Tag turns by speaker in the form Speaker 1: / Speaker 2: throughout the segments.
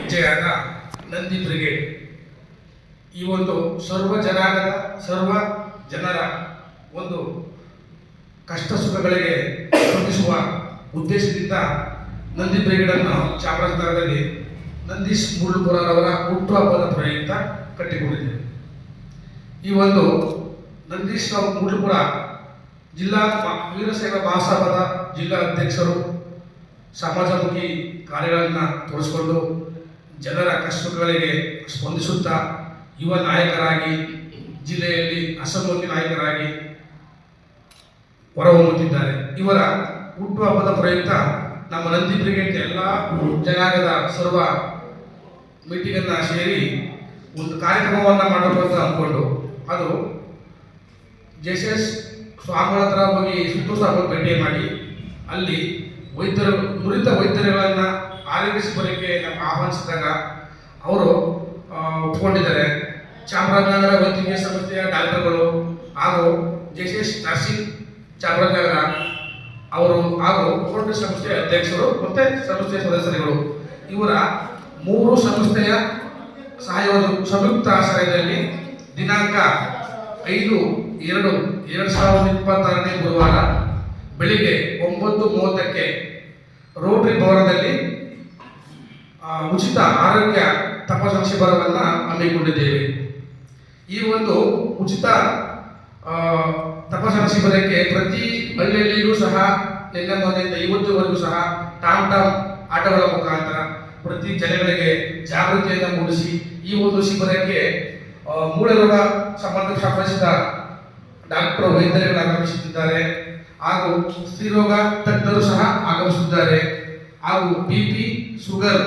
Speaker 1: ಹೆಜ್ಜೆಯಾದ Nandi brigade ಈ ಒಂದು ಸರ್ವ ಜನಾಂಗದ ಸರ್ವ ಜನರ ಒಂದು ಕಷ್ಟ ಸುಖಗಳಿಗೆ ಸ್ಪಂದಿಸುವ ಉದ್ದೇಶದಿಂದ ನಂದಿ ಬ್ರಿಗೇಡನ್ನು ಚಾಮರಾಜನಗರದಲ್ಲಿ ನಂದೀಶ್ ಮುಳ್ಳುಪುರರವರ ಹುಟ್ಟುಹಬ್ಬದ ಪ್ರಯುಕ್ತ ಕಟ್ಟಿಕೊಂಡಿದ್ದೇವೆ. ಈ ಒಂದು ನಂದೀಶ್ ಮುಳ್ಳುಪುರ ಜಿಲ್ಲಾ ವೀರಶೈವ ಮಹಾಸಭಾದ ಜಿಲ್ಲಾ ಅಧ್ಯಕ್ಷರು ಸಮಾಜಮುಖಿ ಕಾರ್ಯಗಳನ್ನು ತೋರಿಸಿಕೊಂಡು ಜನರ ಕಷ್ಟಗಳಿಗೆ ಸ್ಪಂದಿಸುತ್ತಾ ಯುವ ನಾಯಕರಾಗಿ ಜಿಲ್ಲೆಯಲ್ಲಿ ಅಸಂಖ್ಯ ನಾಯಕರಾಗಿ ಹೊರಹೊಮ್ಮುತ್ತಿದ್ದಾರೆ. ಇವರ ಹುಟ್ಟುಹಬ್ಬದ ಪ್ರಯುಕ್ತ ನಮ್ಮ ನಂದಿ ಬ್ರಿಗೇಡ್ ಎಲ್ಲ ಜನಾಂಗದ ಸರ್ವ ಮೀಟಿಂಗನ್ನು ಸೇರಿ ಒಂದು ಕಾರ್ಯಕ್ರಮವನ್ನು ಮಾಡಬೇಕು ಅಂತ ಅಂದ್ಕೊಂಡು ಅದು ಜೆಸಸ್ ಸ್ವಾಮಿಗಳ ಹತ್ರ ಹೋಗಿ ಸುತ್ತೂರು ಸ್ವಾಮಿಗಳು ಭೇಟಿ ಮಾಡಿ ಅಲ್ಲಿ ವೈದ್ಯರು ನುರಿತ ವೈದ್ಯರುಗಳನ್ನು ಆರೋಗ್ಯ ಶಿಬಿರಕ್ಕೆ ನಮ್ಮ ಆಹ್ವಾನಿಸಿದಾಗ ಅವರು ಒಪ್ಪಿಕೊಂಡಿದ್ದಾರೆ. ಚಾಮರಾಜನಗರ ವೈದ್ಯಕೀಯ ಸಂಸ್ಥೆಯ ಡಾಕ್ಟರ್ಗಳು ಹಾಗೂ ಜೆಸಸ್ ನರ್ಸಿಂಗ್ ಚಾಮರಾಜನಗರ ಅವರು ಹಾಗೂ ಕೋರ್ಟ್ ಸಂಸ್ಥೆಯ ಅಧ್ಯಕ್ಷರು ಮತ್ತು ಸಂಸ್ಥೆಯ ಸದಸ್ಯರುಗಳು ಇವರ ಮೂರು ಸಂಸ್ಥೆಯ ಸಹಯೋಗ ಸಂಯುಕ್ತ ಆಶ್ರಯದಲ್ಲಿ ದಿನಾಂಕ 5/2/2026 ಗುರುವಾರ ಬೆಳಿಗ್ಗೆ 9:30ಕ್ಕೆ ರೋಟರಿ ಭವನದಲ್ಲಿ ಉಚಿತ ಆರೋಗ್ಯ ತಪಾಸಣಾ ಶಿಬಿರವನ್ನು ಹಮ್ಮಿಕೊಂಡಿದ್ದೇವೆ. ಈ ಒಂದು ಉಚಿತ ತಪಾಸಣಾ ಶಿಬಿರಕ್ಕೆ ಪ್ರತಿ ಹಳ್ಳಿಯಲ್ಲಿಯೂ ಸಹ ನಿನ್ನೆ ಮೊನ್ನೆಯಿಂದ ಇವತ್ತುವರೆಗೂ ಸಹ ಟಾಮ್ ಆಟಗಳ ಮುಖಾಂತರ ಪ್ರತಿ ಜನಗಳಿಗೆ ಜಾಗೃತಿಯನ್ನು ಮೂಡಿಸಿ ಈ ಒಂದು ಶಿಬಿರಕ್ಕೆ ಮೂಳೆ ರೋಗ ಸಂಬಂಧಿಸಿದ ಡಾಕ್ಟರ್ ವೈದ್ಯರುಗಳು ಆಗಮಿಸುತ್ತಿದ್ದಾರೆ ಹಾಗೂ ಸ್ತ್ರೀರೋಗ ತಜ್ಞರು ಸಹ ಆಗಮಿಸುತ್ತಿದ್ದಾರೆ ಹಾಗೂ BP ಶುಗರ್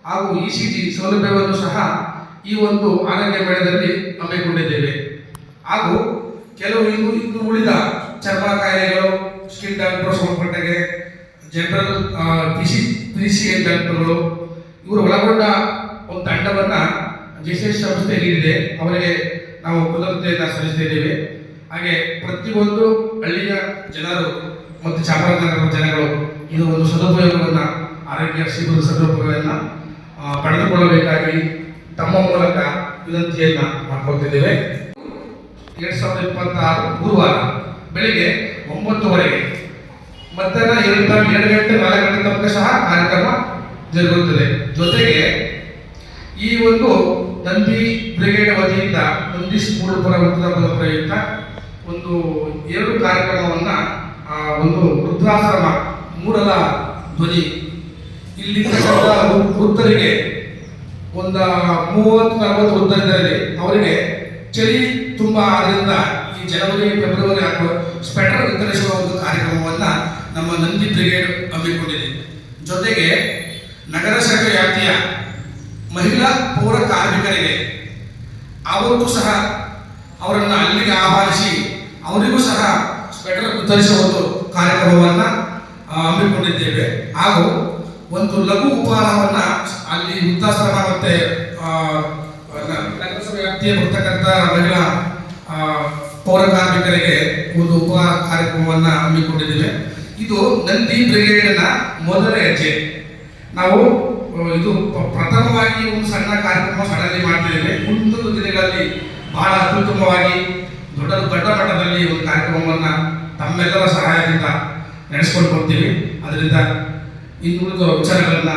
Speaker 1: ಹಾಗೂ ECG ಸೌಲಭ್ಯವನ್ನು ಸಹ ಈ ಒಂದು ಆರೋಗ್ಯ ಮೇಳದಲ್ಲಿ ಹಮ್ಮಿಕೊಂಡಿದ್ದೇವೆ. ಹಾಗೂ ಕೆಲವು ಇನ್ನು ಉಳಿದ ಚರ್ಮ ಕಾಯಿಲೆಗಳು ಸ್ಕಿನ್ ಡಾಕ್ಟರ್ ಸಂಬಂಧಪಟ್ಟಾಗೆ ಜನರಲ್ PCN ಡಾಕ್ಟರ್ಗಳು ಇವರು ಒಳಗೊಂಡ ಒಂದು ತಂಡವನ್ನು ಜೆಸಸ್ ಸಂಸ್ಥೆ ನೀಡಿದೆ. ಅವರಿಗೆ ನಾವು ಕೃತಜ್ಞತೆಯನ್ನು ಸಲ್ಲಿಸುತ್ತಿದ್ದೇವೆ. ಹಾಗೆ ಪ್ರತಿಯೊಂದು ಹಳ್ಳಿಯ ಜನರು ಮತ್ತು ಚಾಮರಾಜನಗರದ ಜನಗಳು ಇದು ಒಂದು ಸದುಪಯೋಗವನ್ನು ಆರೋಗ್ಯ ಶಿಬಿರದ ಸದುಪಯೋಗವನ್ನು ಪಡೆದುಕೊಳ್ಳಬೇಕಾಗಿ ತಮ್ಮ ಮೂಲಕ ವಿನಂತಿಯನ್ನು ಮಾಡ್ಕೊಳ್ತಿದ್ದೇವೆ. 2026 ಗುರುವಾರ ಬೆಳಿಗ್ಗೆ 9:00 ಮಧ್ಯಾಹ್ನ 2 ಗಂಟೆ 4 ಗಂಟೆ ತನಕ ಸಹ ಕಾರ್ಯಕ್ರಮ ಜರುಗುತ್ತದೆ. ಜೊತೆಗೆ ಈ ಒಂದು ನಂದಿ ಬ್ರಿಗೇಡ್ ವತಿಯಿಂದ ನಂದೀಶ್ ಮುಳ್ಳುಪುರ ಹುಟ್ಟುಹಬ್ಬದ ಪ್ರಯುಕ್ತ ಒಂದು 2 ಕಾರ್ಯಕ್ರಮವನ್ನು ಒಂದು ವೃದ್ಧಾಶ್ರಮ ಮೂಡಲ ಧ್ವನಿ ಇಲ್ಲಿರ್ತಕ್ಕಂಥ ವೃದ್ಧರಿಗೆ ಒಂದು 30-40 ವೃದ್ಧರಿದ್ದಾರೆ. ಅವರಿಗೆ ಚಳಿ ತುಂಬ ಆದ್ದರಿಂದ ಈ ಜನವರಿ ಫೆಬ್ರವರಿ ಅಥವಾ ಸ್ವೆಟರ್ ವಿತರಿಸುವ ಒಂದು ಕಾರ್ಯಕ್ರಮವನ್ನು ನಮ್ಮ ನಂದಿ ಬ್ರಿಗೇಡ್ ಹಮ್ಮಿಕೊಂಡಿದೆ. ಜೊತೆಗೆ ನಗರಸಭೆ ವ್ಯಾಪ್ತಿಯ ಮಹಿಳಾ ಪೌರ ಕಾರ್ಮಿಕರಿಗೆ ಅವತ್ತು ಸಹ ಅವರನ್ನು ಅಲ್ಲಿಗೆ ಆಹ್ವಾನಿಸಿ ಅವರಿಗೂ ಸಹ ಸ್ವೆಟರ್ ವಿತರಿಸುವ ಒಂದು ಕಾರ್ಯಕ್ರಮವನ್ನು ಹಮ್ಮಿಕೊಂಡಿದ್ದೇವೆ. ಹಾಗೂ ಒಂದು ಲಘು ಉಪಹಾರವನ್ನು ಅಲ್ಲಿ ವೃದ್ಧಾಶ್ರಮ ಮತ್ತು ನಗರಸಭೆ ವ್ಯಾಪ್ತಿಯ ಬರ್ತಕ್ಕಂಥ ಮಹಿಳಾ ಪೌರ ಕಾರ್ಮಿಕರಿಗೆ ಒಂದು ಉಪಹಾರ ಕಾರ್ಯಕ್ರಮವನ್ನು ಹಮ್ಮಿಕೊಂಡಿದ್ದೇವೆ. ಇದು ನಂದಿ ಬ್ರಿಗೇಡ್ನ ಮೊದಲ ಹೆಜ್ಜೆ. ನಾವು ಇದು ಪ್ರಥಮವಾಗಿ ಒಂದು ಸಣ್ಣ ಕಾರ್ಯಕ್ರಮ ಸಡನ್ಲಿ ಮಾಡ್ತಿದ್ದೇವೆ. ಮುಂದಿನ ದಿನಗಳಲ್ಲಿ ಬಹಳ ಅತ್ಯುತ್ತಮವಾಗಿ ದೊಡ್ಡ ಮಟ್ಟದಲ್ಲಿ ಒಂದು ಕಾರ್ಯಕ್ರಮವನ್ನು ತಮ್ಮೆಲ್ಲರ ಸಹಾಯದಿಂದ ನಡೆಸ್ಕೊಂಡು ಹೋಗ್ತೀವಿ. ಅದರಿಂದ ಇನ್ನುಳಿದ ವಿಚಾರಗಳನ್ನು